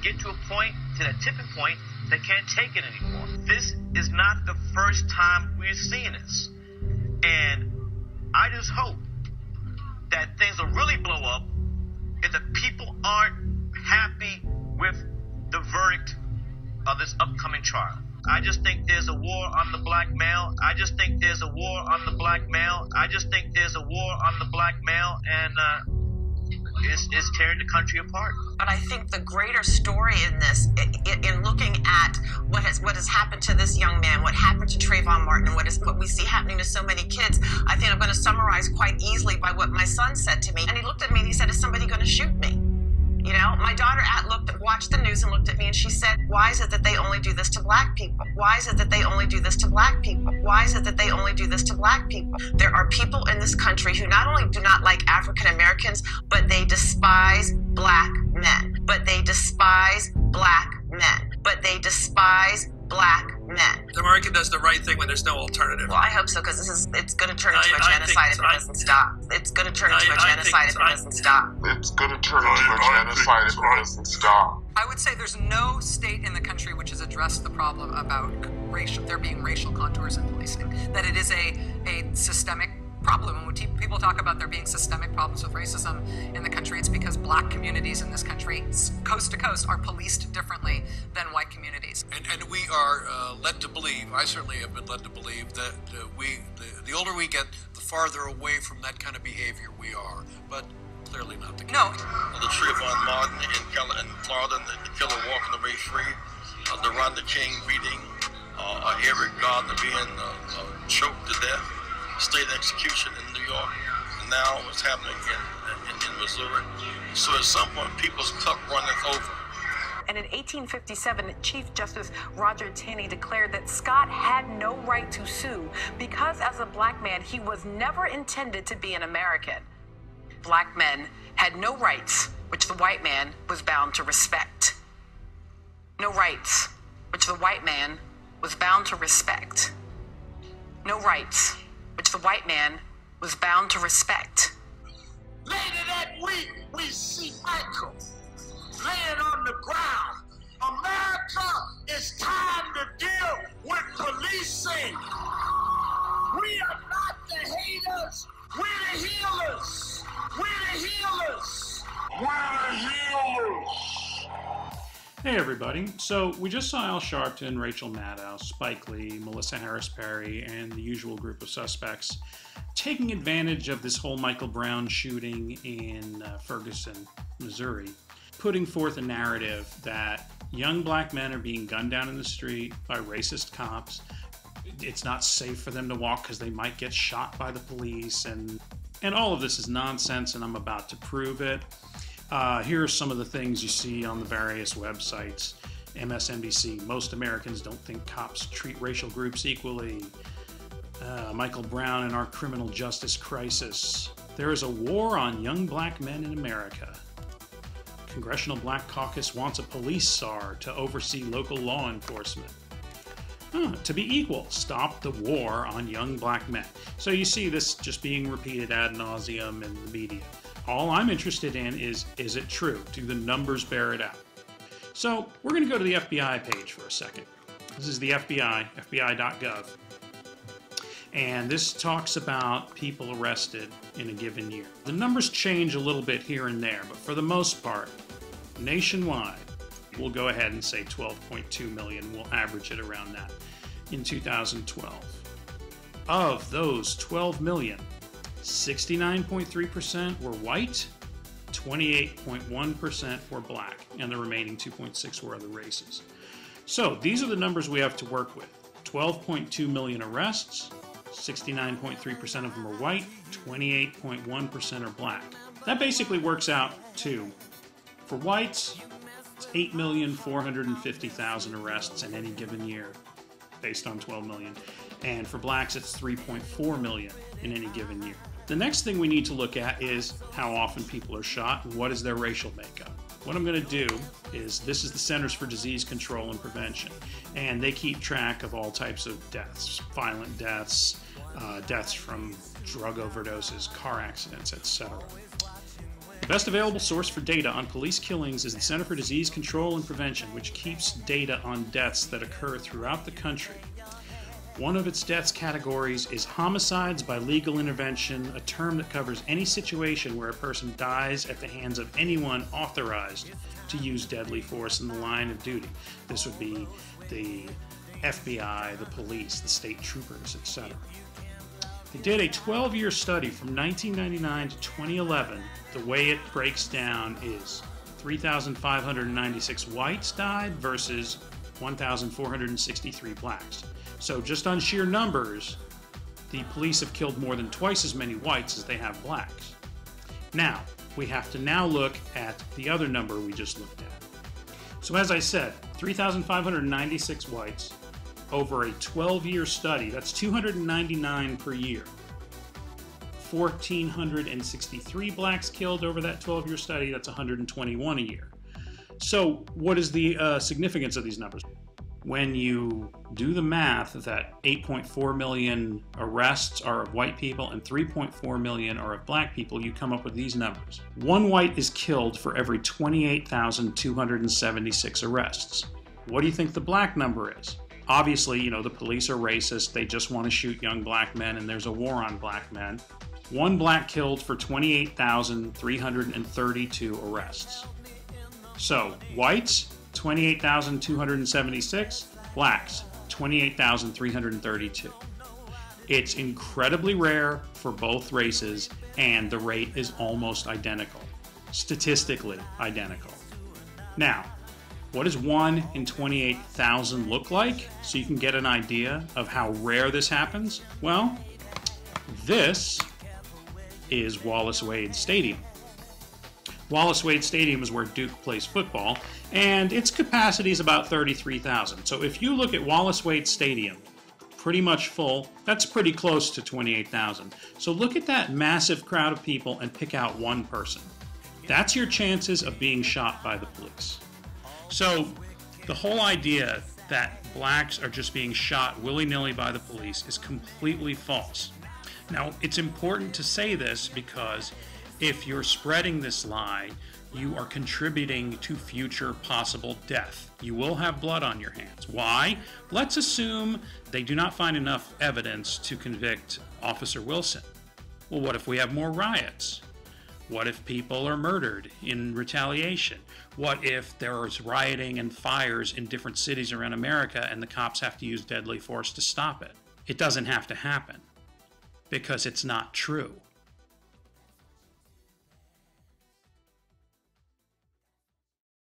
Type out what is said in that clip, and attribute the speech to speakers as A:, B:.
A: get to a point, to that tipping point, they can't take it anymore. This is not the first time we've seen this. And I just hope that things will really blow up if the people aren't happy with the verdict of this upcoming trial. I just think there's a war on the black male. I just think there's a war on the black male. I just think there's a war on the black male, and it's tearing the country apart.
B: But I think the greater story in this, in looking at what has happened to this young man, what happened to Trayvon Martin, and what we see happening to so many kids, I think I'm going to summarize quite easily by what my son said to me. And he looked at me and he said, "Is somebody going to shoot me?" You know, my daughter watched the news and looked at me and she said, "Why is it that they only do this to black people? Why is it that they only do this to black people? Why is it that they only do this to black people?" There are people in this country who not only do not like African Americans, but they despise black men. But they despise black men. But they despise black men.
C: America does the right thing when there's no alternative.
B: Well, I hope so, because it's going to turn into a genocide if it doesn't stop. It's going to turn into a genocide if it doesn't stop.
D: It's going to turn into a genocide if it doesn't stop.
E: I would say there's no state in the country which has addressed the problem about there being racial contours in policing. That it is a systemic problem. And when people talk about there being systemic problems with racism in the country, it's because black communities in this country, coast to coast, are policed differently than white communities.
C: And we are led to believe, I certainly have been led to believe, that the older we get, the farther away from that kind of behavior we are. But clearly not the case.
E: No.
F: The Trayvon Martin in Florida, the killer walking away free, the Rodney King beating, Eric Gardner being choked to death, state execution in New York, and now what's happening in Missouri. So at some point, people's cup runneth over.
G: And in 1857, Chief Justice Roger Taney declared that Scott had no right to sue because as a black man, he was never intended to be an American. Black men had no rights, which the white man was bound to respect. No rights, which the white man was bound to respect. No rights, which the white man was bound to respect.
H: Later that week, we see Michael laying on the ground. America, it's time to deal with policing. We are not the haters, we're the healers. We're the healers. We're the healers.
I: Hey everybody, so we just saw Al Sharpton, Rachel Maddow, Spike Lee, Melissa Harris Perry, and the usual group of suspects taking advantage of this whole Michael Brown shooting in Ferguson, Missouri, putting forth a narrative that young black men are being gunned down in the street by racist cops. It's not safe for them to walk because they might get shot by the police, and all of this is nonsense, and I'm about to prove it. Here are some of the things you see on the various websites. MSNBC, most Americans don't think cops treat racial groups equally. Michael Brown and our criminal justice crisis. There is a war on young black men in America. Congressional Black Caucus wants a police czar to oversee local law enforcement. To be equal, stop the war on young black men. So you see this just being repeated ad nauseum in the media. All I'm interested in is it true? Do the numbers bear it out? So we're going to go to the FBI page for a second. This is the FBI, FBI.gov. And this talks about people arrested in a given year. The numbers change a little bit here and there, but for the most part, nationwide, we'll go ahead and say 12.2 million. We'll average it around that in 2012. Of those 12 million, 69.3% were white, 28.1% were black, and the remaining 2.6% were other races. So these are the numbers we have to work with. 12.2 million arrests, 69.3% of them are white, 28.1% are black. That basically works out to, for whites, it's 8,450,000 arrests in any given year, based on 12 million. And for blacks, it's 3.4 million in any given year. The next thing we need to look at is how often people are shot and what is their racial makeup. What I'm going to do is, this is the Centers for Disease Control and Prevention, and they keep track of all types of deaths, violent deaths, deaths from drug overdoses, car accidents, etc. best available source for data on police killings is the Center for Disease Control and Prevention, which keeps data on deaths that occur throughout the country. One of its deaths categories is homicides by legal intervention, a term that covers any situation where a person dies at the hands of anyone authorized to use deadly force in the line of duty. This would be the FBI, the police, the state troopers, etc. They did a 12-year study from 1999 to 2011. The way it breaks down is 3,596 whites died versus 1,463 blacks. So just on sheer numbers, the police have killed more than twice as many whites as they have blacks. Now, we have to now look at the other number we just looked at. So as I said, 3,596 whites over a 12-year study. That's 299 per year. 1,463 blacks killed over that 12-year study. That's 121 a year. So what is the significance of these numbers? When you do the math that 8.4 million arrests are of white people and 3.4 million are of black people, you come up with these numbers. One white is killed for every 28,276 arrests. What do you think the black number is? Obviously, you know, the police are racist. They just want to shoot young black men, and there's a war on black men. One black killed for 28,332 arrests. So, whites, 28,276, blacks, 28,332. It's incredibly rare for both races, and the rate is almost identical. Statistically identical. Now, what does 1 in 28,000 look like? So you can get an idea of how rare this happens. Well, this is Wallace-Wade Stadium. Wallace-Wade Stadium is where Duke plays football, and its capacity is about 33,000. So if you look at Wallace-Wade Stadium, pretty much full, that's pretty close to 28,000. So look at that massive crowd of people and pick out one person. That's your chances of being shot by the police. So the whole idea that blacks are just being shot willy-nilly by the police is completely false. Now, it's important to say this because if you're spreading this lie, you are contributing to future possible death. You will have blood on your hands. Why? Let's assume they do not find enough evidence to convict Officer Wilson. Well, what if we have more riots? What if people are murdered in retaliation? What if there's rioting and fires in different cities around America and the cops have to use deadly force to stop it? It doesn't have to happen because it's not true.